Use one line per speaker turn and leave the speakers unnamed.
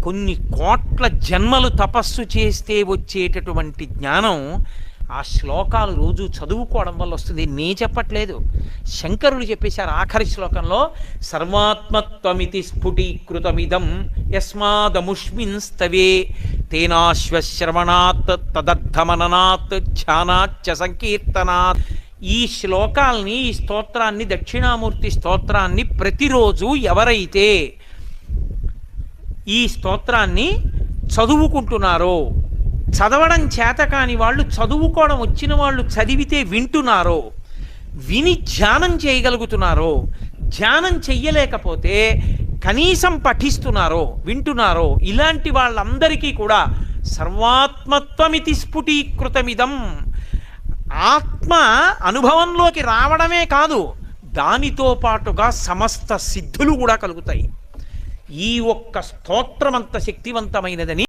కొన్ని కోట్ల జన్మలు తపస్సు చేస్తే వచ్చేటటువంటి జ్ఞానం ఆ శ్లోకాలు రోజు చదువుకోవడం వల్ల వస్తుంది. నే చెప్పట్లేదు, శంకరులు చెప్పేశారు ఆఖరి శ్లోకంలో. సర్వాత్మత్వమితి స్ఫుటీకృతమిదం యస్మాదముష్మిన్ స్తవే తేనాశ్వశ్రవణాత్ తదర్థమననాత్ ధ్యానాచ్చ సంకీర్తనాత్. ఈ శ్లోకాల్ని, ఈ స్తోత్రాన్ని, దక్షిణామూర్తి స్తోత్రాన్ని ప్రతిరోజు ఎవరైతే ఈ స్తోత్రాన్ని చదువుకుంటున్నారో, చదవడం చేత కాని వాళ్ళు, చదువుకోవడం వచ్చిన వాళ్ళు చదివితే వింటున్నారో, విని ధ్యానం చేయగలుగుతున్నారో, ధ్యానం చెయ్యలేకపోతే కనీసం పఠిస్తున్నారో, వింటున్నారో, ఇలాంటి వాళ్ళందరికీ కూడా సర్వాత్మత్వమితి స్ఫుటీకృతమిదం, ఆత్మ అనుభవంలోకి రావడమే కాదు, దానితో పాటుగా సమస్త సిద్ధులు కూడా కలుగుతాయి. ఈ ఒక్క స్తోత్రం అంత శక్తివంతమైనదని